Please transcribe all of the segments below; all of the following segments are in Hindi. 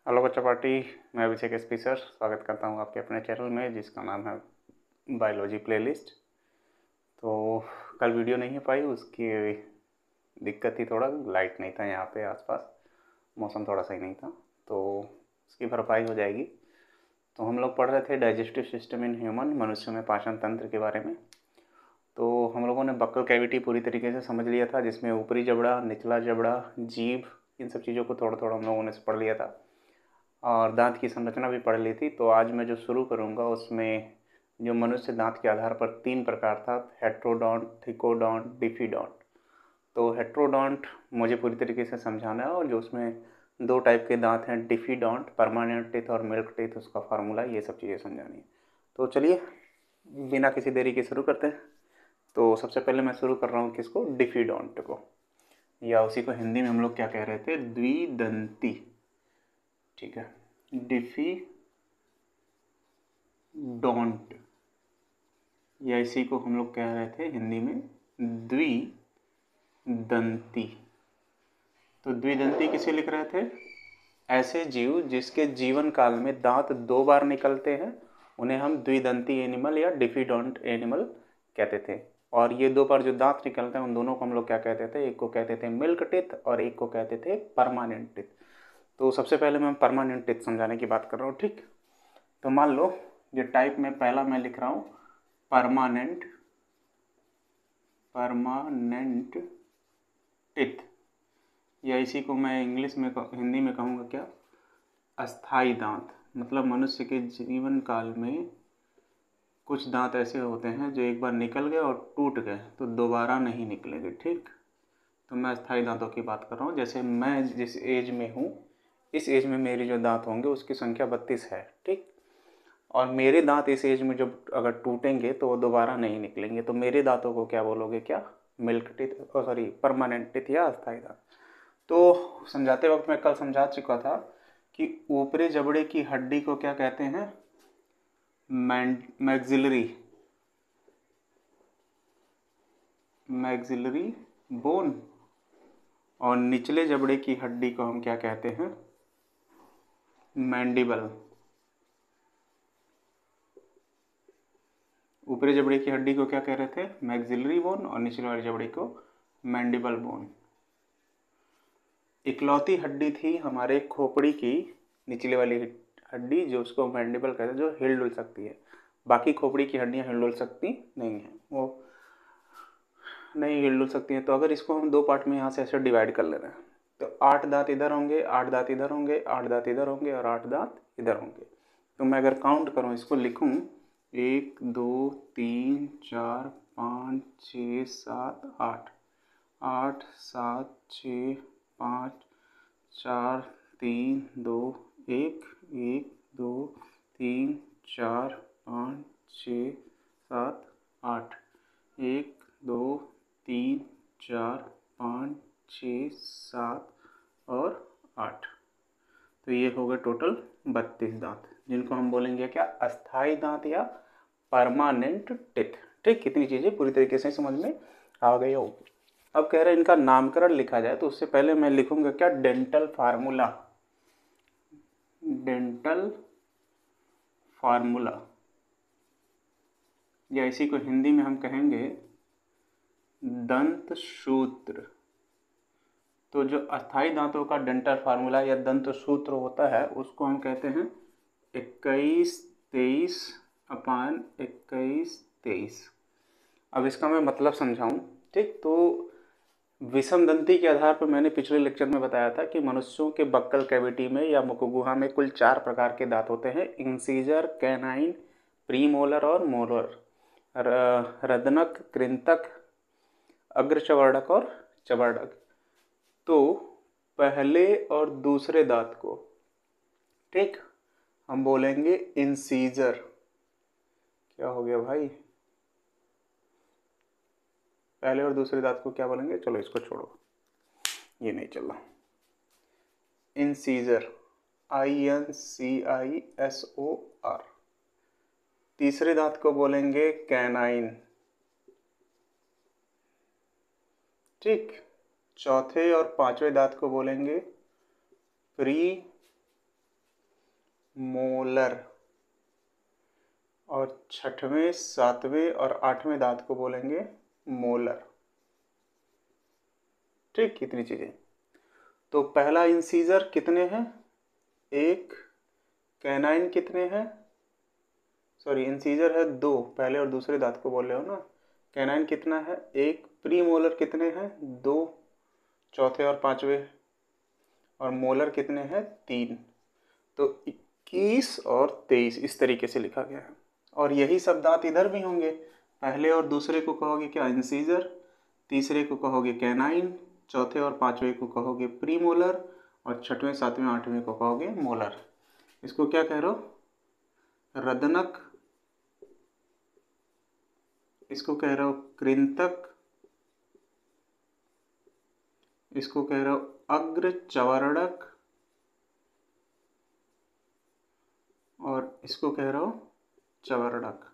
हेलो बच्चा पार्टी। मैं अभिषेक एसपी सर स्वागत करता हूं आपके अपने चैनल में जिसका नाम है बायोलॉजी प्लेलिस्ट। तो कल वीडियो नहीं हो पाई, उसकी दिक्कत थी, थोड़ा लाइट नहीं था यहाँ पे आसपास, मौसम थोड़ा सही नहीं था, तो उसकी भरपाई हो जाएगी। तो हम लोग पढ़ रहे थे डाइजेस्टिव सिस्टम इन ह्यूमन, मनुष्य में पाचन तंत्र के बारे में। तो हम लोगों ने बक्कल कैविटी पूरी तरीके से समझ लिया था, जिसमें ऊपरी जबड़ा, निचला जबड़ा, जीभ, इन सब चीज़ों को थोड़ा थोड़ा हम लोगों ने पढ़ लिया था और दांत की संरचना भी पढ़ ली थी। तो आज मैं जो शुरू करूंगा उसमें जो मनुष्य दांत के आधार पर 3 प्रकार था, हेट्रोडोंट, थिकोडोंट, डिफिडोंट। तो हेट्रोडोंट मुझे पूरी तरीके से समझाना है, और जो उसमें 2 टाइप के दांत हैं, डिफिडोंट परमानेंट टीथ और मिल्क टीथ, उसका फार्मूला, ये सब चीज़ें समझानी है। तो चलिए बिना किसी देरी के शुरू करते हैं। तो सबसे पहले मैं शुरू कर रहा हूँ किसको, डिफिडोंट को, या उसी को हिंदी में हम लोग क्या कह रहे थे, द्विदंती। ठीक है, डिफी डोंट, या इसी को हम लोग कह रहे थे हिंदी में द्विदंती। तो द्विदंती किसे लिख रहे थे, ऐसे जीव जिसके जीवन काल में दांत 2 बार निकलते हैं उन्हें हम द्विदंती एनिमल या डिफिडोंट एनिमल कहते थे। और ये 2 बार जो दांत निकलते हैं उन दोनों को हम लोग क्या कहते थे, एक को कहते थे मिल्क टिथ और एक को कहते थे परमानेंट टिथ। तो सबसे पहले मैं परमानेंट टिथ समझाने की बात कर रहा हूँ। ठीक, तो मान लो ये टाइप में पहला मैं लिख रहा हूँ परमानेंट टिथ, या इसी को मैं इंग्लिश में हिंदी में कहूँगा क्या, अस्थाई दांत। मतलब मनुष्य के जीवन काल में कुछ दांत ऐसे होते हैं जो एक बार निकल गए और टूट गए तो दोबारा नहीं निकलेंगे। ठीक, तो मैं अस्थाई दांतों की बात कर रहा हूँ। जैसे मैं जिस एज में हूँ, इस एज में मेरी जो दांत होंगे उसकी संख्या 32 है। ठीक, और मेरे दांत इस एज में जब अगर टूटेंगे तो वो दोबारा नहीं निकलेंगे, तो मेरे दांतों को क्या बोलोगे, क्या, milk teeth, sorry permanent teeth या अस्थाई दांत। तो समझाते वक्त मैं कल समझा चुका था कि ऊपरी जबड़े की हड्डी को क्या कहते हैं, मैक्सिलरी बोन, और निचले जबड़े की हड्डी को हम क्या कहते हैं, मैंडिबल। ऊपरी जबड़े की हड्डी को क्या कह रहे थे, मैक्सिलरी बोन, और निचले वाली जबड़े को मैंडिबल बोन। इकलौती हड्डी थी हमारे खोपड़ी की निचले वाली हड्डी, जो उसको मैंडिबल कहते हैं, जो हिल डुल सकती है। बाकी खोपड़ी की हड्डियां हिल डुल सकती नहीं हैं, वो नहीं हिल डुल सकती हैं। तो अगर इसको हम 2 पार्ट में यहाँ से ऐसे डिवाइड कर ले रहे हैं तो 8 दांत इधर होंगे, 8 दांत इधर होंगे, 8 दांत इधर होंगे और 8 दांत इधर होंगे। तो मैं अगर काउंट करूँ, इसको लिखूँ, 1 2 3 4 5 6 7 8, 8 7 6 5 4 3 2 1, 1 2 3 4 5 6 7 8, 1 2 3 4 5 6 7 और 8। तो ये हो गए टोटल 32 दांत, जिनको हम बोलेंगे क्या, अस्थाई दांत या परमानेंट टिथ। ठीक, कितनी चीज़ें पूरी तरीके से समझ में आ गई हो। अब कह रहे हैं इनका नामकरण लिखा जाए, तो उससे पहले मैं लिखूंगा क्या, डेंटल फार्मूला। डेंटल फार्मूला, या इसी को हिंदी में हम कहेंगे दंत सूत्र। तो जो अस्थाई दांतों का डेंटल फार्मूला या दंत सूत्र होता है उसको हम कहते हैं 21-23/21-23। अब इसका मैं मतलब समझाऊं। ठीक, तो विषम दंती के आधार पर मैंने पिछले लेक्चर में बताया था कि मनुष्यों के बक्कल कैविटी में या मुखगुहा में कुल 4 प्रकार के दांत होते हैं, इंसीजर, कैनाइन, प्रीमोलर और मोलर, रदनक, कृंतक, अग्रचवर्णक और चवर्णक। तो पहले और दूसरे दांत को, ठीक, हम बोलेंगे इंसीजर। क्या हो गया भाई, पहले और दूसरे दांत को क्या बोलेंगे, चलो इसको छोड़ो, ये नहीं चल रहा। Incisor, INCISOR। तीसरे दांत को बोलेंगे कैनाइन। ठीक, चौथे और 5वें दांत को बोलेंगे प्री मोलर, और छठवें, सातवें और आठवें दांत को बोलेंगे मोलर। ठीक, कितनी चीजें। तो पहला इंसीजर कितने हैं, एक। कैनाइन कितने हैं, सॉरी इंसीजर है दो, पहले और दूसरे दांत को बोल रहे हो ना। कैनाइन कितना है, एक। प्रीमोलर कितने हैं, दो, चौथे और पांचवे। और मोलर कितने हैं, तीन। तो 21 और 23 इस तरीके से लिखा गया है। और यही सब दांत इधर भी होंगे। पहले और दूसरे को कहोगे क्या, इंसीजर। तीसरे को कहोगे कैनाइन। चौथे और पांचवे को कहोगे प्रीमोलर। और छठवें, सातवें, आठवें को कहोगे मोलर। इसको क्या कह रहे हो, रदनक। इसको कह रहे हो कृंतक। इसको कह रहे हो अग्र चवर्णक। और इसको कह रहे हो चवर्णक।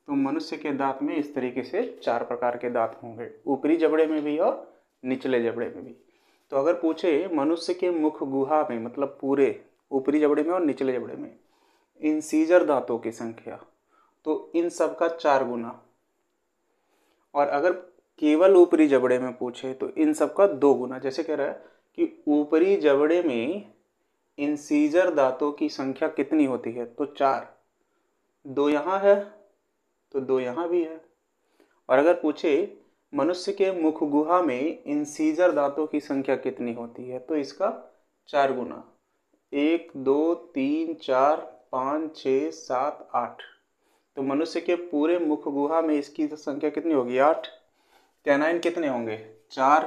तो मनुष्य के दांत में इस तरीके से 4 प्रकार के दांत होंगे, ऊपरी जबड़े में भी और निचले जबड़े में भी। तो अगर पूछे मनुष्य के मुख गुहा में, मतलब पूरे ऊपरी जबड़े में और निचले जबड़े में, इंसीजर दांतों की संख्या, तो इन सब का 4 गुना। और अगर केवल ऊपरी जबड़े में पूछे तो इन सब का 2 गुना। जैसे कह रहा है कि ऊपरी जबड़े में इंसीजर दांतों की संख्या कितनी होती है, तो 4। 2 यहाँ है तो 2 यहाँ भी है। और अगर पूछे मनुष्य के मुख गुहा में इंसीजर दांतों की संख्या कितनी होती है, तो इसका 4 गुना। 1 2 3 4 5 6 7 8। तो मनुष्य के पूरे मुख गुहा में इसकी संख्या कितनी होगी, 8। कैनाइन कितने होंगे, 4।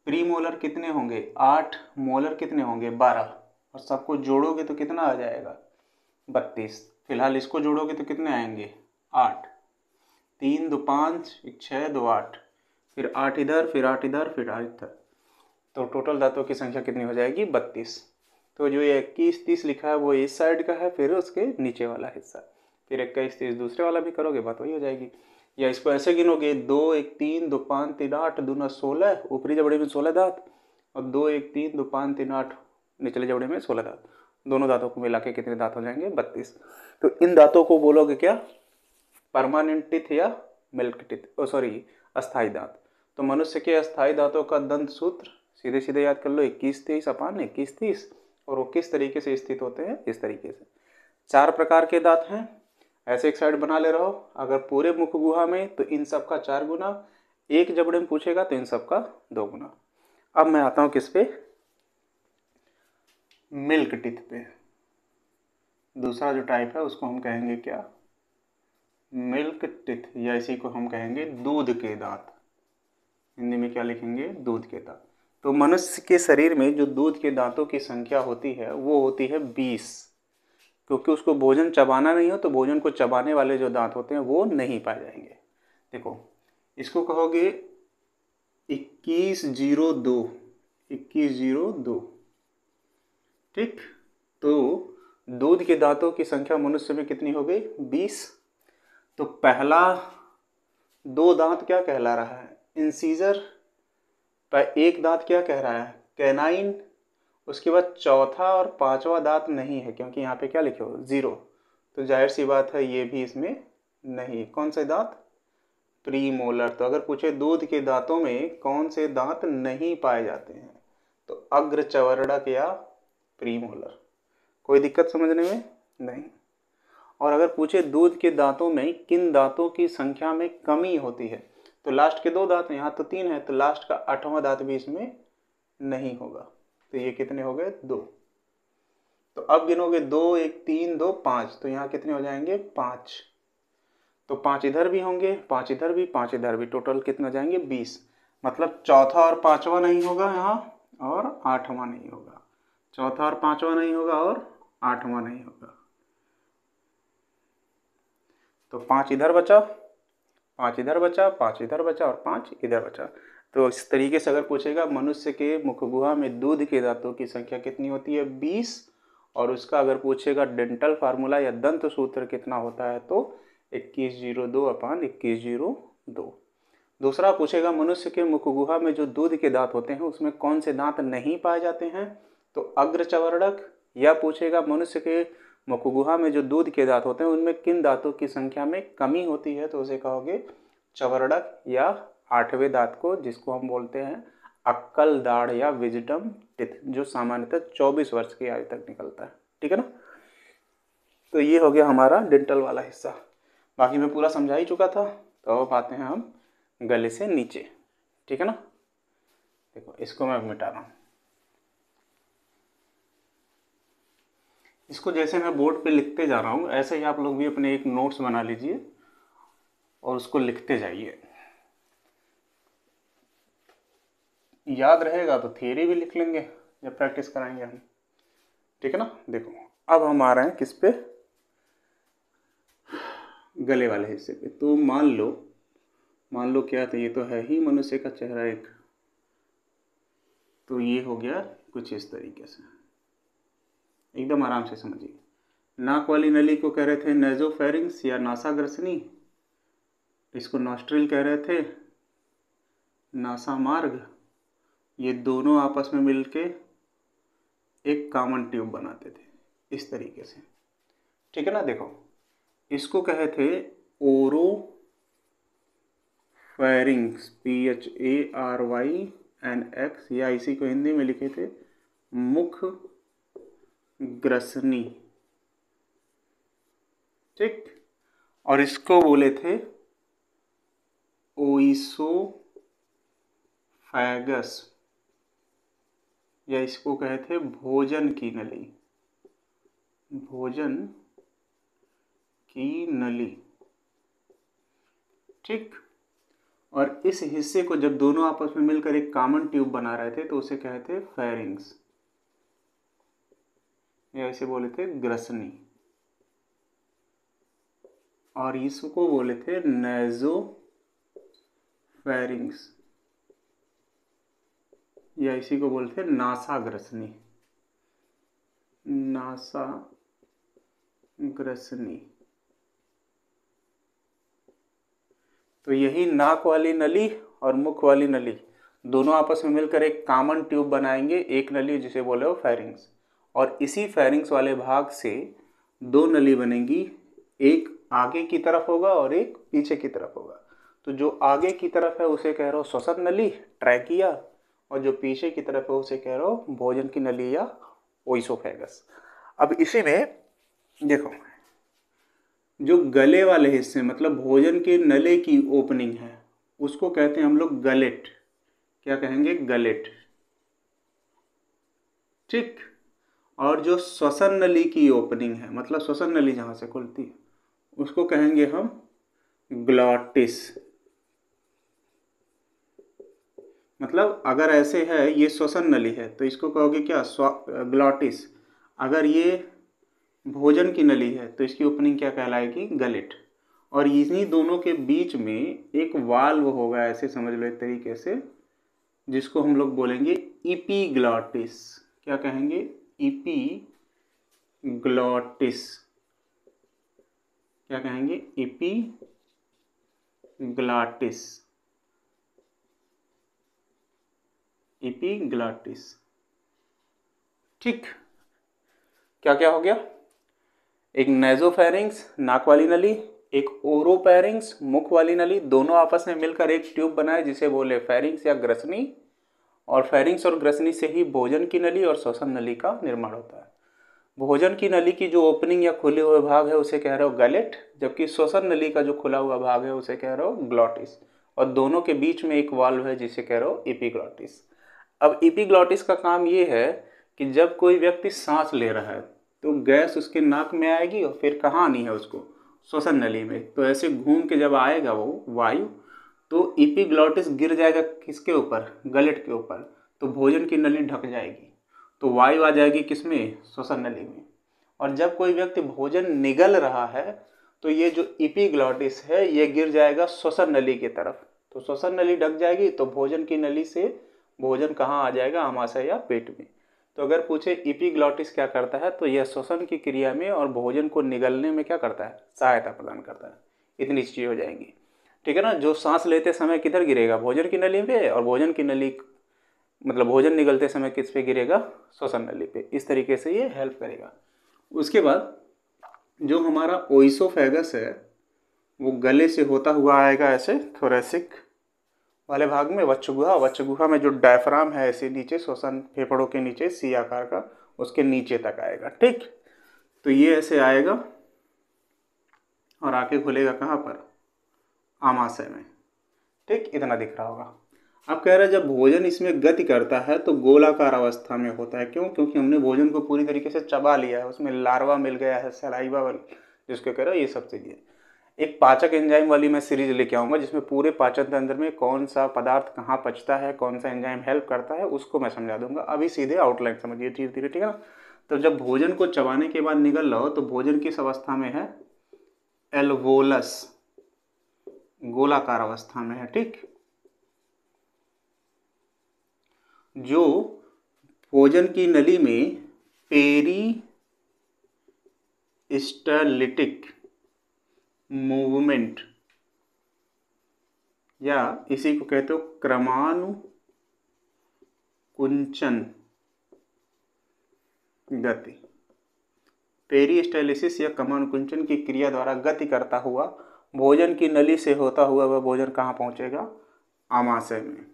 प्रीमोलर कितने होंगे, 8। मोलर कितने होंगे, 12। और सबको जोड़ोगे तो कितना आ जाएगा, 32। फिलहाल इसको जोड़ोगे तो कितने आएंगे, 8। 3 2 5 1 6 2 8, फिर 8 इधर, फिर 8 इधर, फिर 8 इधर। तो टोटल दांतों की संख्या कितनी हो जाएगी, 32। तो जो ये 21 30 लिखा है वो इस साइड का है, फिर उसके नीचे वाला हिस्सा। फिर 21 30 दूसरे वाला भी करोगे, बात वही हो जाएगी। या इसको ऐसे गिनोगे, 2 1 3 2 5 3 8 2 9 16, ऊपरी जबड़े में 16 दांत। और 2 1 3 2 5 3 8, निचले जबड़े में 16 दांत। दोनों दांतों को मिला के कितने दांत हो जाएंगे, 32। तो इन दांतों को बोलोगे क्या, परमानेंट टीथ या मिल्क टीथ, सॉरी अस्थाई दांत। तो मनुष्य के अस्थाई दांतों का दंत सूत्र सीधे सीधे याद कर लो, 21 23 अपान 21 30। और वो किस तरीके से स्थित होते हैं, इस तरीके से। 4 प्रकार के दांत हैं, ऐसे एक साइड बना ले रहो। अगर पूरे मुख गुहा में तो इन सब का 4 गुना, एक जबड़े में पूछेगा तो इन सब का 2 गुना। अब मैं आता हूं किस पे, मिल्क टीथ पे। दूसरा जो टाइप है उसको हम कहेंगे क्या, मिल्क टीथ, या इसी को हम कहेंगे दूध के दांत। हिंदी में क्या लिखेंगे, दूध के दांत। तो मनुष्य के शरीर में जो दूध के दांतों की संख्या होती है वो होती है 20। क्योंकि उसको भोजन चबाना नहीं हो तो भोजन को चबाने वाले जो दांत होते हैं वो नहीं पाए जाएंगे। देखो इसको कहोगे 2102, 2102। ठीक, तो दूध के दांतों की संख्या मनुष्य में कितनी हो गई, 20। तो पहला 2 दांत क्या कहला रहा है, इंसीजर। एक दांत क्या कह रहा है, कैनाइन। उसके बाद चौथा और पांचवा दांत नहीं है, क्योंकि यहाँ पे क्या लिखे हो, 0। तो जाहिर सी बात है ये भी इसमें नहीं। कौन से दांत, प्रीमोलर। तो अगर पूछे दूध के दांतों में कौन से दांत नहीं पाए जाते हैं, तो अग्र चवर्णक या प्रीमोलर। कोई दिक्कत समझने में नहीं। और अगर पूछे दूध के दांतों में किन दांतों की संख्या में कमी होती है, तो लास्ट के 2 दांत, यहाँ तो 3 है, तो लास्ट का 8वां दांत भी इसमें नहीं होगा। तो ये कितने हो गए, 2। तो अब गिनोगे 2 1 3 2 5, तो यहाँ कितने हो जाएंगे, 5। तो 5 इधर भी होंगे, 5 इधर भी, 5 इधर भी, टोटल कितने हो जाएंगे, 20। मतलब चौथा और पांचवा नहीं होगा यहाँ, और 8वां नहीं होगा। चौथा और पांचवा नहीं होगा और 8वां नहीं होगा। तो 5 इधर बचा, 5 इधर बचा, 5 इधर बचा और 5 इधर बचा। तो इस तरीके से अगर पूछेगा मनुष्य के मुख गुहा में दूध के दांतों की संख्या कितनी होती है, 20। और उसका अगर पूछेगा डेंटल फार्मूला या दंत सूत्र कितना होता है, तो 2102 अपान 2102। दूसरा पूछेगा मनुष्य के मुख गुहा में जो दूध के दांत होते हैं उसमें कौन से दांत नहीं पाए जाते हैं, तो अग्रचवर्णक, या पूछेगा मनुष्य के मुखगुहा में जो दूध के दांत होते हैं उनमें किन दांतों की संख्या में कमी होती है, तो उसे कहोगे चवर्णक या 8वें दांत को, जिसको हम बोलते हैं अक्कल दाढ़ या विजडम टिथ, जो सामान्यतः 24 वर्ष की आयु तक निकलता है। ठीक है ना। तो ये हो गया हमारा डेंटल वाला हिस्सा। बाकी मैं पूरा समझा ही चुका था। तो अब आते हैं हम गले से नीचे। ठीक है ना। देखो इसको मैं मिटा रहा हूँ। इसको जैसे मैं बोर्ड पे लिखते जा रहा हूँ ऐसे ही आप लोग भी अपने एक नोट्स बना लीजिए और उसको लिखते जाइए। याद रहेगा तो थियरी भी लिख लेंगे जब प्रैक्टिस कराएंगे हम। ठीक है ना। देखो अब हम आ रहे हैं किस पे, गले वाले हिस्से पे। तो मान लो क्या, तो ये तो है ही मनुष्य का चेहरा एक। तो ये हो गया कुछ इस तरीके से, एकदम आराम से समझिए। नाक वाली नली को कह रहे थे नेजोफेरिंग्स या नासाग्रसनी, इसको नॉस्ट्रिल कह रहे थे, नासा मार्ग। ये दोनों आपस में मिलके एक कॉमन ट्यूब बनाते थे इस तरीके से। ठीक है ना। देखो इसको कहे थे ओरोफेरिंग्स, PHARYNX, या इसी को हिंदी में लिखे थे मुख ग्रसनी। ठीक। और इसको बोले थे ओइसोफेगस, या इसको कहे थे भोजन की नली, भोजन की नली। ठीक। और इस हिस्से को जब दोनों आपस में मिलकर एक कॉमन ट्यूब बना रहे थे तो उसे कहे थे फेरिंग्स, या इसे बोले थे ग्रसनी। और इसको बोले थे नेजोफेरिंग्स, या इसी को बोलते थे नासाग्रसनी, नासाग्रसनी। तो यही नाक वाली नली और मुख वाली नली दोनों आपस में मिलकर एक कॉमन ट्यूब बनाएंगे, एक नली जिसे बोले हो फेरिंग्स। और इसी फेरिंग्स वाले भाग से दो नली बनेंगी, एक आगे की तरफ होगा और एक पीछे की तरफ होगा। तो जो आगे की तरफ है उसे कह रहे हो श्वसन नली, ट्रैकिया, और जो पीछे की तरफ है उसे कह रहे हो भोजन की नली या ओइसोफेगस। अब इसी में देखो जो गले वाले हिस्से मतलब भोजन के नले की ओपनिंग है उसको कहते हैं हम लोग गलेट। क्या कहेंगे? गलेट। ठीक। और जो श्वसन नली की ओपनिंग है मतलब श्वसन नली जहां से खुलती है उसको कहेंगे हम ग्लॉटिस। मतलब अगर ऐसे है ये श्वसन नली है तो इसको कहोगे क्या? ग्लॉटिस। अगर ये भोजन की नली है तो इसकी ओपनिंग क्या कहलाएगी? गलेट। और इन्हीं दोनों के बीच में एक वाल्व होगा, ऐसे समझ लो एक तरीके से, जिसको हम लोग बोलेंगे इपीग्लॉटिस। क्या कहेंगे? इपीग्लॉटिस। क्या कहेंगे? इपीग्लॉटिस। इपीग्लॉटिस। ठीक। क्या क्या हो गया? एक नेजोफेरिंग्स नाक वाली नली, एक ओरोफेरिंग्स मुख वाली नली, दोनों आपस में मिलकर एक ट्यूब बनाए जिसे बोले फेरिंग्स या ग्रसनी। और फेरिंग्स और ग्रसनी से ही भोजन की नली और श्वसन नली का निर्माण होता है। भोजन की नली की जो ओपनिंग या खुले हुए भाग है उसे कह रहे हो गलेट, जबकि श्वसन नली का जो खुला हुआ भाग है उसे कह रहे हो ग्लॉटिस। और दोनों के बीच में एक वाल्व है जिसे कह रहे हो इपीग्लॉटिस। अब इपीग्लॉटिस का काम ये है कि जब कोई व्यक्ति सांस ले रहा है तो गैस उसके नाक में आएगी और फिर कहाँ आनी है उसको? श्वसन नली में। तो ऐसे घूम के जब आएगा वो वायु तो इपीग्लॉटिस गिर जाएगा किसके ऊपर? गलेट के ऊपर। तो भोजन की नली ढक जाएगी तो वायु आ जाएगी किसमें? श्वसन नली में। और जब कोई व्यक्ति भोजन निगल रहा है तो ये जो इपीग्लॉटिस है ये गिर जाएगा श्वसन नली की तरफ। तो श्वसन नली ढक जाएगी तो भोजन की नली से भोजन कहाँ आ जाएगा? आमाशय या पेट में। तो अगर पूछे इपीग्लॉटिस क्या करता है तो यह श्वसन की क्रिया में और भोजन को निगलने में क्या करता है? सहायता प्रदान करता है। इतनी चीज़ें हो जाएंगी। ठीक है ना। जो सांस लेते समय किधर गिरेगा? भोजन की नली पे। और भोजन की नली मतलब भोजन निगलते समय किस पे गिरेगा, श्वसन नली पे। इस तरीके से ये हेल्प करेगा। उसके बाद जो हमारा ओइसोफेगस है वो गले से होता हुआ आएगा ऐसे थोरेसिक वाले भाग में, वक्षगुहा, वक्षगुहा में जो डायफ्राम है ऐसे नीचे श्वसन फेफड़ों के नीचे सी आकार का, उसके नीचे तक आएगा। ठीक, तो ये ऐसे आएगा और आके खुलेगा कहाँ पर, आमाशय में। ठीक, इतना दिख रहा होगा। अब कह रहे हैं जब भोजन इसमें गति करता है तो गोलाकार अवस्था में होता है। क्यों? क्योंकि हमने भोजन को पूरी तरीके से चबा लिया है, उसमें लार्वा मिल गया है, सलाइवा जिसको कह रहे हो, ये सब चीजें। एक पाचक एंजाइम वाली मैं सीरीज लेके आऊंगा जिसमें पूरे पाचन तंत्र में कौन सा पदार्थ कहाँ पचता है, कौन सा एंजाइम हेल्प करता है, उसको मैं समझा दूंगा। अभी सीधे आउटलाइन समझिए धीरे धीरे, ठीक है ना। तो जब भोजन को चबाने के बाद निगल रहा हो तो भोजन किस अवस्था में है, एल्वोलस, गोलाकार अवस्था में है। ठीक, जो भोजन की नली में पेरिस्टालिटिक मूवमेंट या इसी को कहते हो क्रमानुकुंचन गति, पेरिस्टालिसिस या क्रमानुकुंचन की क्रिया द्वारा गति करता हुआ भोजन की नली से होता हुआ वह भोजन कहाँ पहुँचेगा, आमाशय में।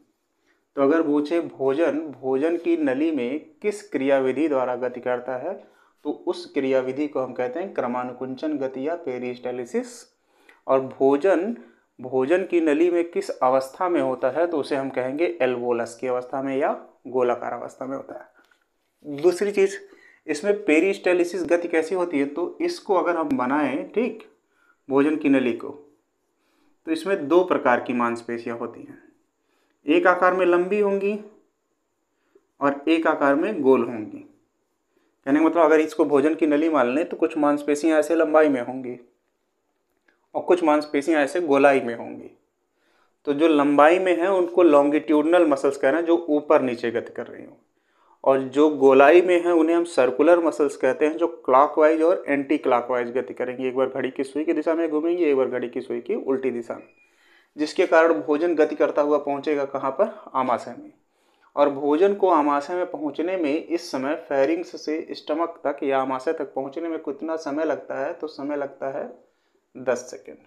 तो अगर पूछे भोजन की नली में किस क्रियाविधि द्वारा गति करता है, तो उस क्रियाविधि को हम कहते हैं क्रमानुकुंचन गति या पेरिस्टालिसिस। और भोजन की नली में किस अवस्था में होता है, तो उसे हम कहेंगे एल्वोलस की अवस्था में या गोलाकार अवस्था में होता है। दूसरी चीज, इसमें पेरिस्टालिसिस गति कैसी होती है, तो इसको अगर हम बनाएं, ठीक, भोजन की नली को, तो इसमें दो प्रकार की मांसपेशियां होती हैं। एक आकार में लंबी होंगी और एक आकार में गोल होंगी। कहने का मतलब अगर इसको भोजन की नली मान लें तो कुछ मांसपेशियां ऐसे लंबाई में होंगी और कुछ मांसपेशियां ऐसे गोलाई में होंगी। तो जो लंबाई में है उनको लॉन्गिट्यूडनल मसल्स कह रहे हैं, जो ऊपर नीचे गति कर रही हो, और जो गोलाई में है उन्हें हम सर्कुलर मसल्स कहते हैं, जो क्लॉकवाइज और एंटी क्लॉकवाइज गति करेंगी। एक बार घड़ी की सुई की दिशा में घूमेंगी, एक बार घड़ी की सुई की उल्टी दिशा में, जिसके कारण भोजन गति करता हुआ पहुंचेगा कहाँ पर, आमाशय में। और भोजन को आमाशय में पहुंचने में इस समय फेरिंग्स से स्टमक तक या आमाशय तक पहुंचने में कितना समय लगता है, तो समय लगता है 10 सेकेंड।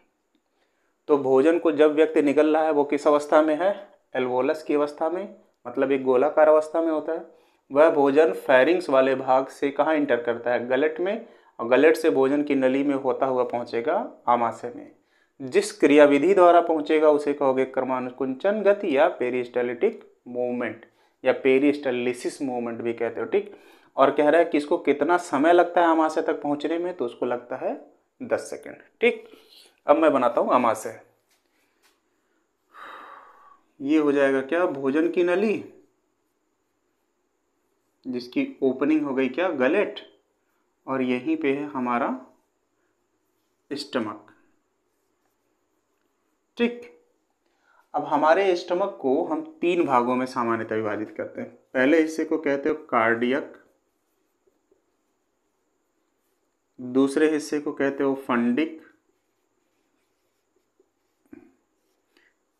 तो भोजन को जब व्यक्ति निकल रहा है वो किस अवस्था में है, एल्वोलस की अवस्था में, मतलब एक गोलाकार अवस्था में होता है। वह भोजन फेरिंग्स वाले भाग से कहाँ इंटर करता है, गलेट में, और गलेट से भोजन की नली में होता हुआ पहुंचेगा आमाशय में। जिस क्रियाविधि द्वारा पहुंचेगा उसे कहोगे क्रमानुकुंचन गति या पेरिस्टालिटिक मूवमेंट या पेरिस्टालिसिस मूवमेंट भी कहते हो। ठीक, और कह रहा है कि इसको कितना समय लगता है आमाशय तक पहुंचने में, तो उसको लगता है 10 सेकेंड। ठीक, अब मैं बनाता हूं आमाशय। ये हो जाएगा क्या, भोजन की नली, जिसकी ओपनिंग हो गई क्या, गलेट, और यहीं पे है हमारा स्टमक। ठीक, अब हमारे स्टमक को हम 3 भागों में सामान्यतः विभाजित करते हैं। पहले हिस्से को कहते हो कार्डियक, दूसरे हिस्से को कहते हो फंडिक,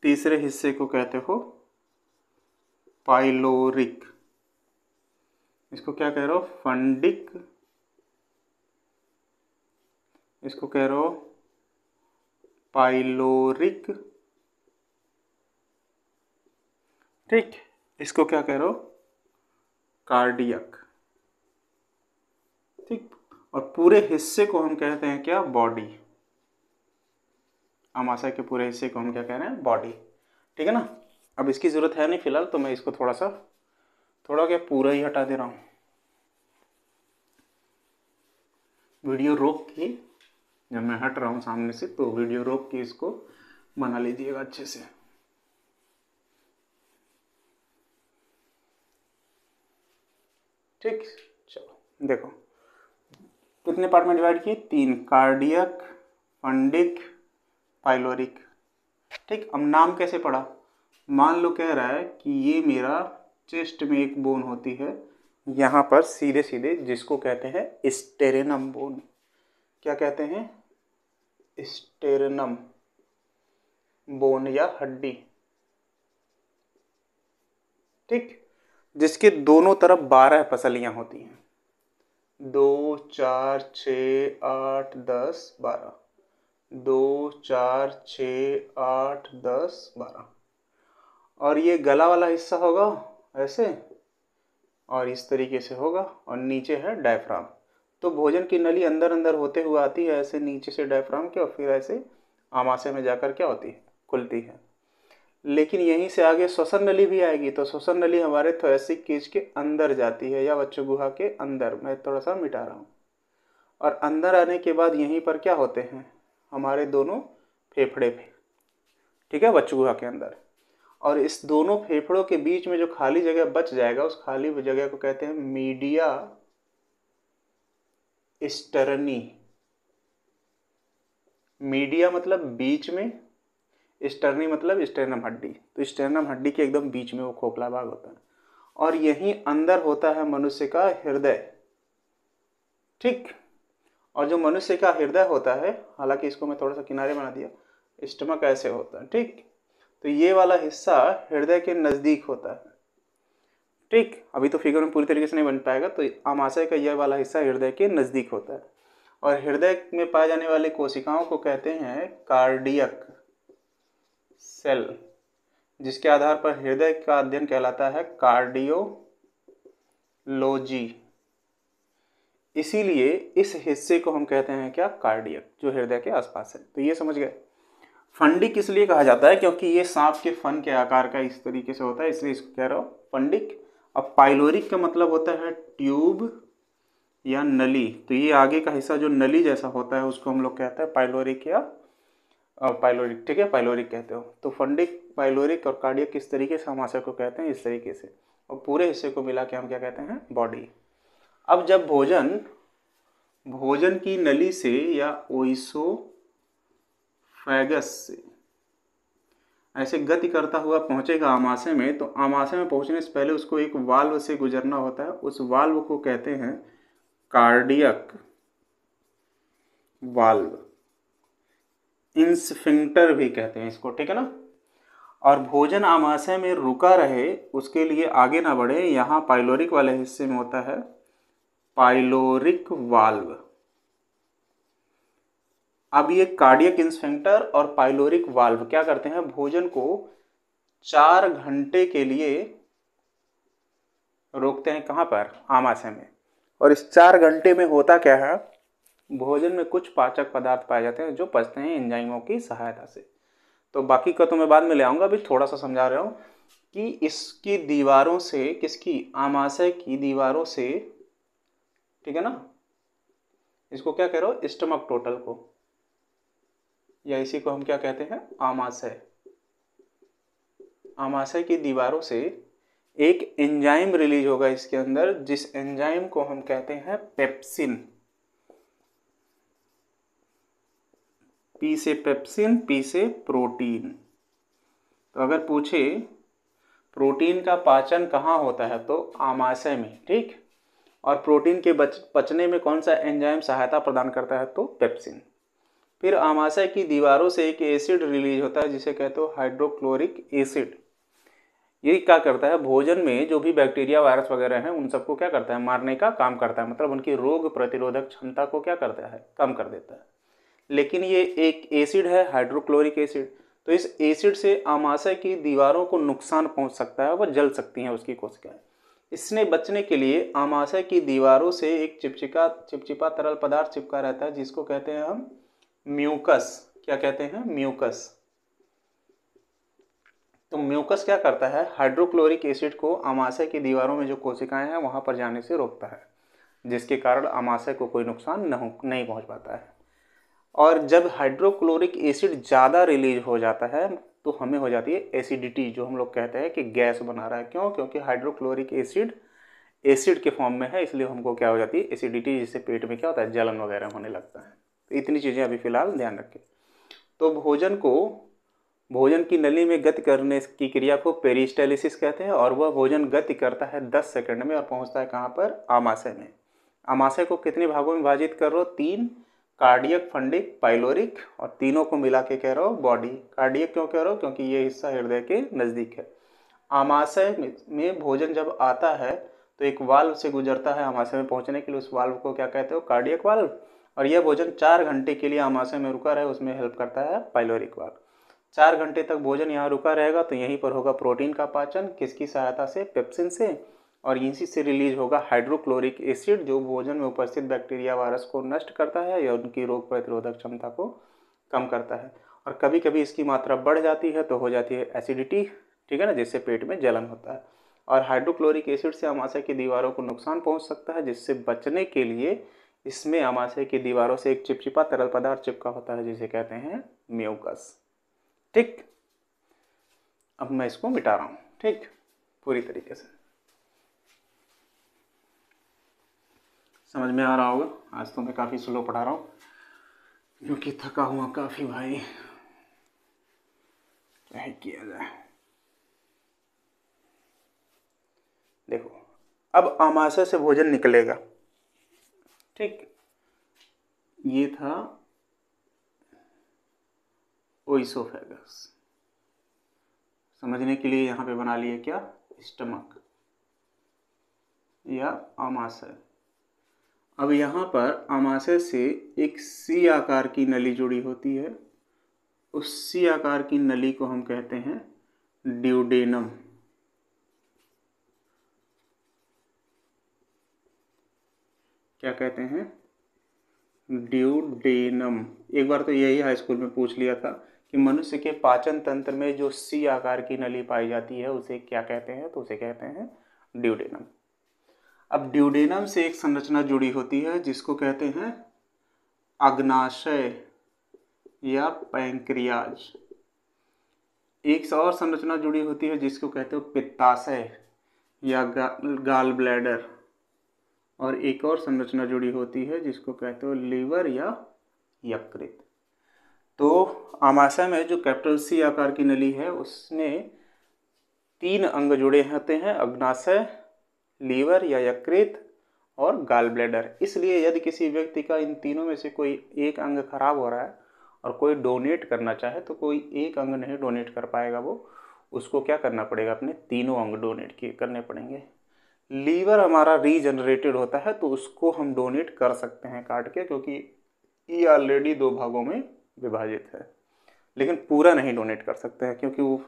तीसरे हिस्से को कहते हो पाइलोरिक। इसको क्या कह रहे हो, फंडिक, इसको कह रहे हो पाइलोरिक, ठीक, इसको क्या कह रहे हो, कार्डियक। ठीक, और पूरे हिस्से को हम कहते हैं क्या, बॉडी। आमाशय के पूरे हिस्से को हम क्या कह रहे हैं, बॉडी। ठीक है ना। अब इसकी जरूरत है नहीं फिलहाल, तो मैं इसको थोड़ा क्या पूरा ही हटा दे रहा हूं। वीडियो रोक के, जब मैं हट रहा हूं सामने से, तो वीडियो रोक के इसको बना लीजिएगा अच्छे से। ठीक, चलो देखो कितने पार्ट में डिवाइड किए, 3, कार्डियक, फंडिक, पाइलोरिक। ठीक, अब नाम कैसे पड़ा, मान लो कह रहा है कि ये मेरा चेस्ट में एक बोन होती है यहाँ पर सीधे सीधे, जिसको कहते हैं स्टेरेनम बोन। क्या कहते हैं, स्टेरेनम बोन या हड्डी। ठीक, जिसके दोनों तरफ 12 पसलियां होती हैं। 2 4 6 8 10 12, 2 4 6 8 10 12। और ये गला वाला हिस्सा होगा ऐसे, और इस तरीके से होगा, और नीचे है डायफ्राम। तो भोजन की नली अंदर अंदर होते हुए आती है ऐसे नीचे से डायफ्राम के, और फिर ऐसे आमाशय में जाकर क्या होती है, खुलती है। लेकिन यहीं से आगे श्वसन नली भी आएगी। तो श्वसन नली हमारे थोरेसिक केज के अंदर जाती है, या वक्ष गुहा के अंदर। मैं थोड़ा सा मिटा रहा हूँ। और अंदर आने के बाद यहीं पर क्या होते हैं, हमारे दोनों फेफड़े पे, ठीक है, वक्ष गुहा के अंदर। और इस दोनों फेफड़ों के बीच में जो खाली जगह बच जाएगा, उस खाली जगह को कहते हैं मीडिया स्टर्नी। मीडिया मतलब बीच में, स्टर्नी मतलब स्टेर्नम हड्डी। तो स्टेर्नम हड्डी के एकदम बीच में वो खोखला भाग होता है। और यहीं अंदर होता है मनुष्य का हृदय, ठीक। और जो मनुष्य का हृदय होता है, हालांकि इसको मैं थोड़ा सा किनारे बना दिया, स्टमक ऐसे होता है, ठीक। तो ये वाला हिस्सा हृदय के नज़दीक होता है, ठीक। अभी तो फिगर में पूरी तरीके से नहीं बन पाएगा। तो आमाशय का यह वाला हिस्सा हृदय के नज़दीक होता है। और हृदय में पाए जाने वाली कोशिकाओं को कहते हैं कार्डियक सेल, जिसके आधार पर हृदय का अध्ययन कहलाता है कार्डियोलॉजी। इसीलिए इस हिस्से को हम कहते हैं क्या, कार्डियक, जो हृदय के आसपास है। तो ये समझ गए। फंडिक इसलिए कहा जाता है क्योंकि ये सांप के फन के आकार का इस तरीके से होता है, इसलिए इसको कह रहा हूँ फंडिक। अब पाइलोरिक का मतलब होता है ट्यूब या नली। तो ये आगे का हिस्सा जो नली जैसा होता है उसको हम लोग कहते हैं पाइलोरिक या पाइलोरिक, ठीक है, पाइलोरिक कहते हो। तो फंडिक, पाइलोरिक और कार्डियक किस तरीके से आमाशय को कहते हैं, इस तरीके से। और पूरे हिस्से को मिला के हम क्या कहते हैं, बॉडी। अब जब भोजन की नली से या ओइसोफेगस से ऐसे गति करता हुआ पहुंचेगा आमाशय में, तो आमाशय में पहुंचने से पहले उसको एक वाल्व से गुजरना होता है। उस वाल्व को कहते हैं कार्डियक वाल्व, इंस्फिंक्टर भी कहते हैं इसको, ठीक है ना। और भोजन आमाशय में रुका रहे उसके लिए आगे ना बढ़े, यहाँ पाइलोरिक वाले हिस्से में होता है पाइलोरिक वाल्व। अब ये कार्डियक इंस्फिंक्टर और पाइलोरिक वाल्व क्या करते हैं, भोजन को 4 घंटे के लिए रोकते हैं। कहाँ पर, आमाशय में। और इस 4 घंटे में होता क्या है, भोजन में कुछ पाचक पदार्थ पाए जाते हैं जो पचते हैं एंजाइमों की सहायता से। तो बाकी का तो मैं बाद में ले आऊँगा, अभी थोड़ा सा समझा रहा हूँ कि इसकी दीवारों से, किसकी, आमाशय की दीवारों से, ठीक है ना, इसको क्या कह रहे हो, स्टमक टोटल को, या इसी को हम क्या कहते हैं, आमाशय। आमाशय की दीवारों से एक एंजाइम रिलीज होगा इसके अंदर, जिस एंजाइम को हम कहते हैं पेप्सिन। पी से पेप्सिन, पी से प्रोटीन। तो अगर पूछे प्रोटीन का पाचन कहाँ होता है, तो आमाशय में, ठीक। और प्रोटीन के पचने में कौन सा एंजाइम सहायता प्रदान करता है, तो पेप्सिन। फिर आमाशय की दीवारों से एक एसिड रिलीज होता है जिसे कहते हो हाइड्रोक्लोरिक एसिड। ये क्या करता है, भोजन में जो भी बैक्टीरिया, वायरस वगैरह हैं, उन सबको क्या करता है, मारने का काम करता है। मतलब उनकी रोग प्रतिरोधक क्षमता को क्या करता है, कम कर देता है। लेकिन ये एक एसिड है, हाइड्रोक्लोरिक एसिड। तो इस एसिड से आमाशय की दीवारों को नुकसान पहुंच सकता है, वह जल सकती हैं उसकी कोशिकाएं। इसने बचने के लिए आमाशय की दीवारों से एक चिपचिपा तरल पदार्थ चिपका रहता है, जिसको कहते हैं हम म्यूकस। क्या कहते हैं, म्यूकस। तो म्यूकस क्या करता है, हाइड्रोक्लोरिक एसिड को आमाशय की दीवारों में जो कोशिकाएं हैं वहां पर जाने से रोकता है, जिसके कारण आमाशय को कोई नुकसान नहीं पहुंच पाता है। और जब हाइड्रोक्लोरिक एसिड ज़्यादा रिलीज हो जाता है तो हमें हो जाती है एसिडिटी, जो हम लोग कहते हैं कि गैस बना रहा है। क्यों, क्योंकि हाइड्रोक्लोरिक एसिड के फॉर्म में है, इसलिए हमको क्या हो जाती है, एसिडिटी, जिससे पेट में क्या होता है, जलन वगैरह होने लगता है। तो इतनी चीज़ें अभी फिलहाल ध्यान रखें। तो भोजन की नली में गति करने की क्रिया को पेरिस्टालिसिस कहते हैं, और वह भोजन गति करता है 10 सेकंड में और पहुंचता है कहाँ पर, आमाशय में। आमाशय को कितने भागों में विभाजित कर रहे हो, 3, कार्डियक, फंडिक, पाइलोरिक, और तीनों को मिला के कह रहे हो बॉडी। कार्डियक क्यों कह रहे हो, क्योंकि ये हिस्सा हृदय के नज़दीक है। आमाशय में भोजन जब आता है तो एक वाल्व से गुजरता है आमाशय में पहुंचने के लिए, उस वाल्व को क्या कहते हो, कार्डियक वाल्व। और यह भोजन 4 घंटे के लिए आमाशय में रुका रहे उसमें हेल्प करता है पाइलोरिक वाल्व। 4 घंटे तक भोजन यहाँ रुका रहेगा तो यहीं पर होगा प्रोटीन का पाचन, किसकी सहायता से, पेप्सिन से। और इसी से रिलीज होगा हाइड्रोक्लोरिक एसिड जो भोजन में उपस्थित बैक्टीरिया वायरस को नष्ट करता है या उनकी रोग प्रतिरोधक क्षमता को कम करता है। और कभी कभी इसकी मात्रा बढ़ जाती है तो हो जाती है एसिडिटी, ठीक है ना, जिससे पेट में जलन होता है। और हाइड्रोक्लोरिक एसिड से आमाशय की दीवारों को नुकसान पहुंच सकता है, जिससे बचने के लिए इसमें आमाशय की दीवारों से एक चिपचिपा तरल पदार्थ चिपका होता है जिसे कहते हैं म्यूकस। ठीक, अब मैं इसको मिटा रहा हूं, ठीक, पूरी तरीके से समझ में आ रहा होगा। आज तो मैं काफ़ी स्लो पढ़ा रहा हूँ क्योंकि थका हुआ काफ़ी भाई, क्या ही किया जाए। देखो, अब आमाशय से भोजन निकलेगा, ठीक, ये था ओइसोफेगस। समझने के लिए यहाँ पे बना लिए क्या, स्टमक या आमाशय। अब यहाँ पर आमाशय से एक सी आकार की नली जुड़ी होती है, उस सी आकार की नली को हम कहते हैं ड्यूडेनम। क्या कहते हैं, ड्यूडेनम। एक बार तो यही हाई स्कूल में पूछ लिया था कि मनुष्य के पाचन तंत्र में जो सी आकार की नली पाई जाती है उसे क्या कहते हैं, तो उसे कहते हैं ड्यूडेनम। अब ड्यूडेनम से एक संरचना जुड़ी होती है जिसको कहते हैं अग्नाशय या पैंक्रियाज। एक और संरचना जुड़ी होती है जिसको कहते हो पित्ताशय या गाल ब्लैडर। और एक और संरचना जुड़ी होती है जिसको कहते हो लीवर या यकृत। तो आमाशय में जो कैपिटल सी आकार की नली है उसमें 3 अंग जुड़े होते हैं, अग्नाशय, लीवर या यकृत और गाल ब्लैडर। इसलिए यदि किसी व्यक्ति का इन तीनों में से कोई एक अंग खराब हो रहा है और कोई डोनेट करना चाहे तो कोई एक अंग नहीं डोनेट कर पाएगा, वो उसको क्या करना पड़ेगा, अपने तीनों अंग डोनेट करने पड़ेंगे। लीवर हमारा रीजनरेटेड होता है तो उसको हम डोनेट कर सकते हैं काट के, क्योंकि ये ऑलरेडी 2 भागों में विभाजित है, लेकिन पूरा नहीं डोनेट कर सकते हैं क्योंकि वो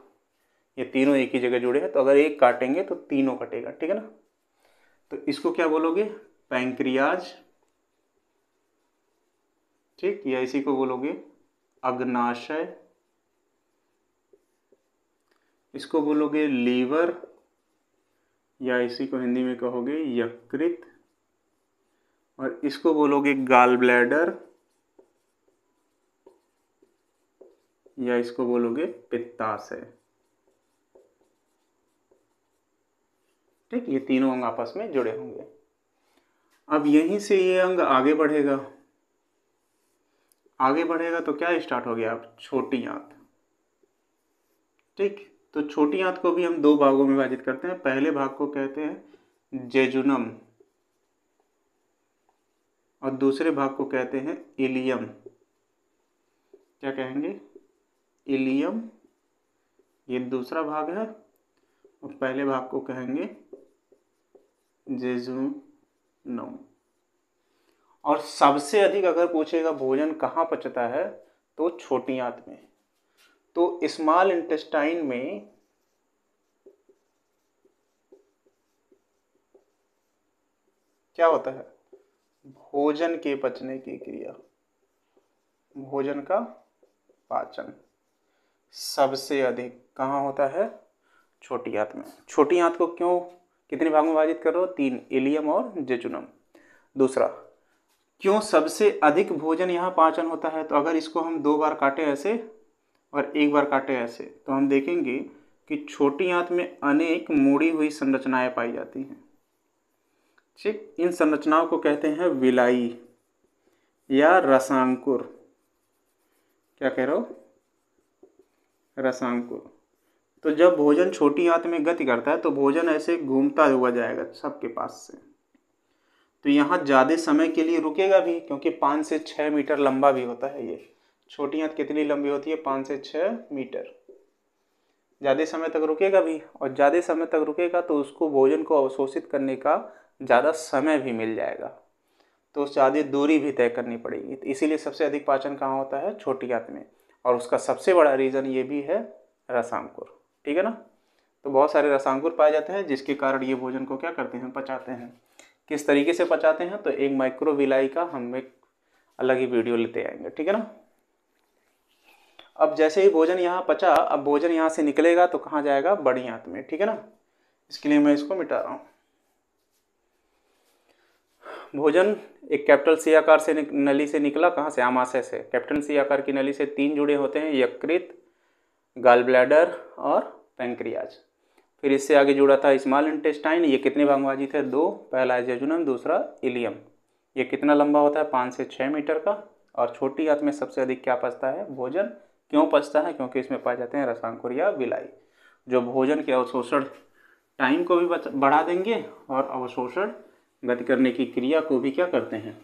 ये तीनों एक ही जगह जुड़े हैं। तो अगर एक काटेंगे तो तीनों कटेगा, ठीक है ना। तो इसको क्या बोलोगे, पैंक्रियाज, ठीक, या इसी को बोलोगे अग्नाशय, इसको बोलोगे लीवर, या इसी को हिंदी में कहोगे यकृत, और इसको बोलोगे गाल ब्लैडर, या इसको बोलोगे पित्ताशय। ठीक, ये तीनों अंग आपस में जुड़े होंगे। अब यहीं से ये अंग आगे बढ़ेगा, आगे बढ़ेगा तो क्या स्टार्ट हो गया, अब छोटी आंत। ठीक, तो छोटी आंत को भी हम 2 भागों में विभाजित करते हैं। पहले भाग को कहते हैं जेजुनम और दूसरे भाग को कहते हैं इलियम। क्या कहेंगे, इलियम, ये दूसरा भाग है, और पहले भाग को कहेंगे जेजुनम। और सबसे अधिक अगर पूछेगा भोजन कहाँ पचता है तो छोटी आंत में। तो स्मॉल इंटेस्टाइन में क्या होता है, भोजन के पचने की क्रिया, भोजन का पाचन सबसे अधिक कहाँ होता है, छोटी आंत में। छोटी आंत को क्यों, कितने भाग में विभाजित कर रहे हो, 3, इलियम और जेजुनम। दूसरा, क्यों सबसे अधिक भोजन यहाँ पाचन होता है, तो अगर इसको हम 2 बार काटे ऐसे और 1 बार काटे ऐसे तो हम देखेंगे कि छोटी आंत में अनेक मुड़ी हुई संरचनाएं पाई जाती हैं। ठीक, इन संरचनाओं को कहते हैं विलाई या रसांकुर। क्या कह रहे हो, रसांकुर। तो जब भोजन छोटी आंत में गति करता है तो भोजन ऐसे घूमता हुआ जाएगा सबके पास से, तो यहाँ ज़्यादा समय के लिए रुकेगा भी, क्योंकि 5 से 6 मीटर लंबा भी होता है ये। छोटी आंत कितनी लंबी होती है, 5 से 6 मीटर। ज़्यादा समय तक रुकेगा भी, और ज़्यादा समय तक रुकेगा तो उसको भोजन को अवशोषित करने का ज़्यादा समय भी मिल जाएगा, तो ज़्यादा दूरी भी तय करनी पड़ेगी। तो इसीलिए सबसे अधिक पाचन कहाँ होता है? छोटी आंत में। और उसका सबसे बड़ा रीज़न ये भी है रसांकुर, ठीक है ना। तो बहुत सारे रसांकुर पाए जाते हैं जिसके कारण ये भोजन को क्या करते हैं? पचाते हैं। किस तरीके से पचाते हैं तो एक माइक्रोविलाई का हम एक अलग ही वीडियो लेते आएंगे, ठीक है ना। अब जैसे ही भोजन यहाँ पचा, अब भोजन यहाँ से निकलेगा तो कहाँ जाएगा? बड़ी आंत में, ठीक है ना। इसके लिए मैं इसको मिटा रहा हूँ। भोजन एक कैपिटल सी आकार से नली से निकला, कहाँ से? आमाशय से। कैपिटल सी आकार की नली से 3 जुड़े होते हैं, यकृत, गॉल ब्लैडर और पैंक्रियाज। फिर इससे आगे जुड़ा था स्मॉल इंटेस्टाइन। ये कितने भाग विभाजित है? 2। पहला है जेजुनम, दूसरा इलियम। ये कितना लंबा होता है? 5 से 6 मीटर का। और छोटी आंत में सबसे अधिक क्या पचता है? भोजन। क्यों पचता है? क्योंकि इसमें पाए जाते हैं रसांकुर या विलाई, जो भोजन के अवशोषण टाइम को भी बढ़ा देंगे और अवशोषण गति करने की क्रिया को भी क्या करते हैं?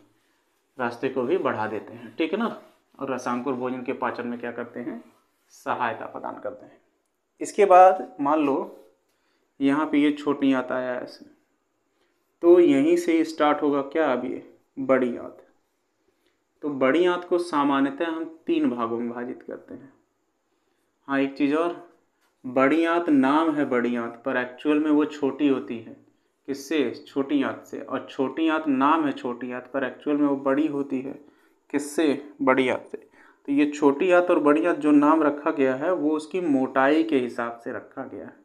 रास्ते को भी बढ़ा देते हैं, ठीक है ना। और रसांकुर भोजन के पाचन में क्या करते हैं? सहायता प्रदान करते हैं। इसके बाद मान लो यहाँ पे ये छोटी आंत आया ऐसे, तो यहीं से स्टार्ट होगा क्या? अब ये बड़ी आंत। तो बड़ी आंत को सामान्यतः हम 3 भागों में विभाजित करते हैं। हाँ, एक चीज़ और, बड़ी आंत नाम है बड़ी आंत, पर एक्चुअल में वो छोटी होती है। किससे? छोटी आंत से। और छोटी आंत नाम है छोटी आंत, पर एक्चुअल में वो बड़ी होती है। किससे? बड़ी आंत से। तो ये छोटी आंत और बड़ी आंत जो नाम रखा गया है वो उसकी मोटाई के हिसाब से रखा गया है,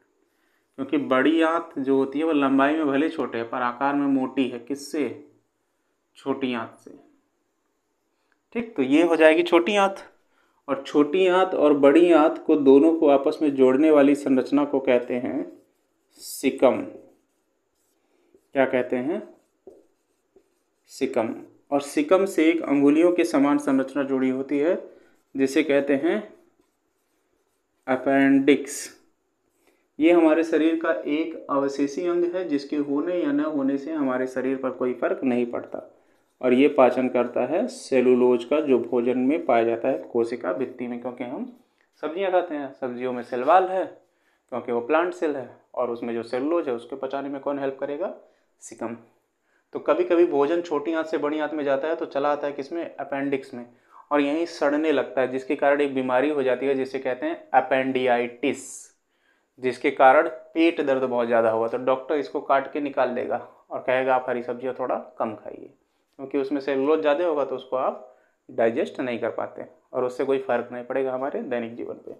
क्योंकि बड़ी आंत जो होती है वो लंबाई में भले छोटे है पर आकार में मोटी है। किससे? छोटी आंत से, ठीक। तो ये हो जाएगी छोटी आंत। और छोटी आंत और बड़ी आंत को दोनों को आपस में जोड़ने वाली संरचना को कहते हैं सिकम। क्या कहते हैं? सिकम। और सिकम से एक अंगुलियों के समान संरचना जुड़ी होती है जिसे कहते हैं अपेंडिक्स। ये हमारे शरीर का एक अवशेषी अंग है जिसके होने या न होने से हमारे शरीर पर कोई फर्क नहीं पड़ता। और ये पाचन करता है सेलुलोज का, जो भोजन में पाया जाता है कोशिका भित्ति में। क्योंकि हम सब्जियां खाते हैं, सब्जियों में सेल वाल है क्योंकि वो प्लांट सेल है, और उसमें जो सेलुलोज है उसके पचाने में कौन हेल्प करेगा? सिकम। तो कभी कभी भोजन छोटी आंत से बड़ी आंत में जाता है तो चला आता है किसमें? अपेंडिक्स में, और यहीं सड़ने लगता है, जिसके कारण एक बीमारी हो जाती है जिसे कहते हैं अपेंडियाइटिस, जिसके कारण पेट दर्द बहुत ज़्यादा हुआ तो डॉक्टर इसको काट के निकाल देगा और कहेगा आप हरी सब्जियाँ थोड़ा कम खाइए, क्योंकि उसमें सेलुलोज ज़्यादा होगा तो उसको आप डाइजेस्ट नहीं कर पाते और उससे कोई फर्क नहीं पड़ेगा हमारे दैनिक जीवन पे।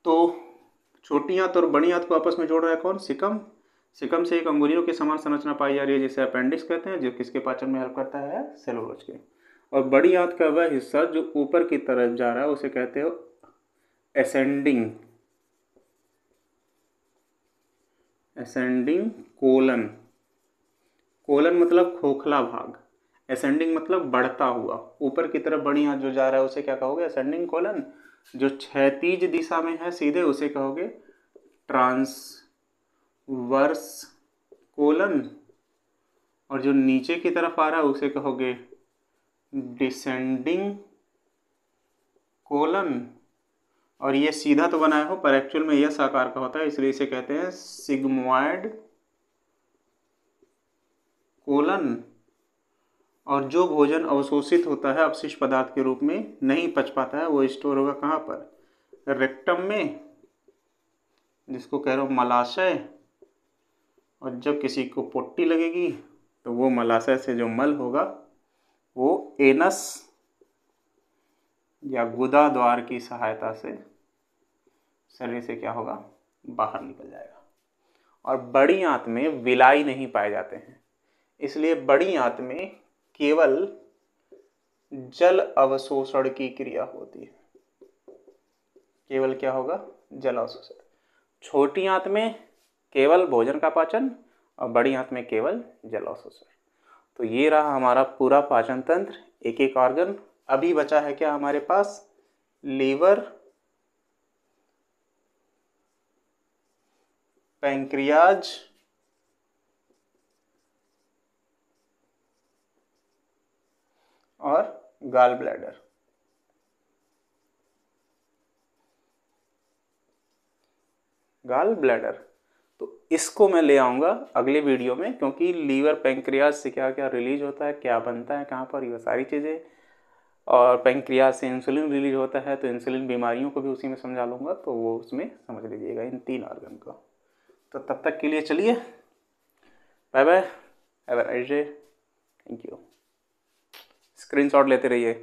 तो छोटी आंत और बड़ी आंत को आपस में जोड़ रहा है कौन? सिकम। सिकम से एक अंगुलियों के समान संरचना पाई जा रही है जिसे अपेंडिक्स कहते हैं, जो किसके पाचन में हेल्प करता है? सेलुलोज के। और बड़ी आंत का वह हिस्सा जो ऊपर की तरफ जा रहा है उसे कहते हो असेंडिंग कोलन। कोलन मतलब खोखला भाग, असेंडिंग मतलब बढ़ता हुआ। ऊपर की तरफ बड़ी आंत जो जा रहा है उसे क्या कहोगे? Ascending colon. जो क्षैतिज दिशा में है सीधे उसे कहोगे ट्रांसवर्स कोलन, और जो नीचे की तरफ आ रहा है उसे कहोगे डिसेंडिंग कोलन। और ये सीधा तो बनाया हो पर एक्चुअल में यह आकार का होता है, इसलिए इसे कहते हैं सिग्मोइड कोलन। और जो भोजन अवशोषित होता है अपशिष्ट पदार्थ के रूप में नहीं पच पाता है वो स्टोर होगा कहाँ पर? रेक्टम में, जिसको कह रहे हो मलाशय। और जब किसी को पोटी लगेगी तो वो मलाशय से जो मल होगा वो एनस या गुदा द्वार की सहायता से शरीर से क्या होगा? बाहर निकल जाएगा। और बड़ी आंत में विलाई नहीं पाए जाते हैं, इसलिए बड़ी आंत में केवल जल अवशोषण की क्रिया होती है। केवल क्या होगा? जल अवशोषण। छोटी आंत में केवल भोजन का पाचन और बड़ी आंत में केवल जल अवशोषण। तो ये रहा हमारा पूरा पाचन तंत्र, एक एक ऑर्गन। अभी बचा है क्या हमारे पास? लीवर, पैंक्रियाज और गॉल ब्लैडर। गाल ब्लैडर, तो इसको मैं ले आऊँगा अगले वीडियो में, क्योंकि लीवर पैंक्रियाज से क्या क्या रिलीज होता है, क्या बनता है कहाँ पर, ये सारी चीज़ें, और पैंक्रियाज से इंसुलिन रिलीज होता है, तो इंसुलिन बीमारियों को भी उसी में समझा लूँगा, तो वो उसमें समझ लीजिएगा इन 3 ऑर्गन को। तो तब तक के लिए चलिए, bye bye, have a nice day, thank you. Screenshot लेते रहिए।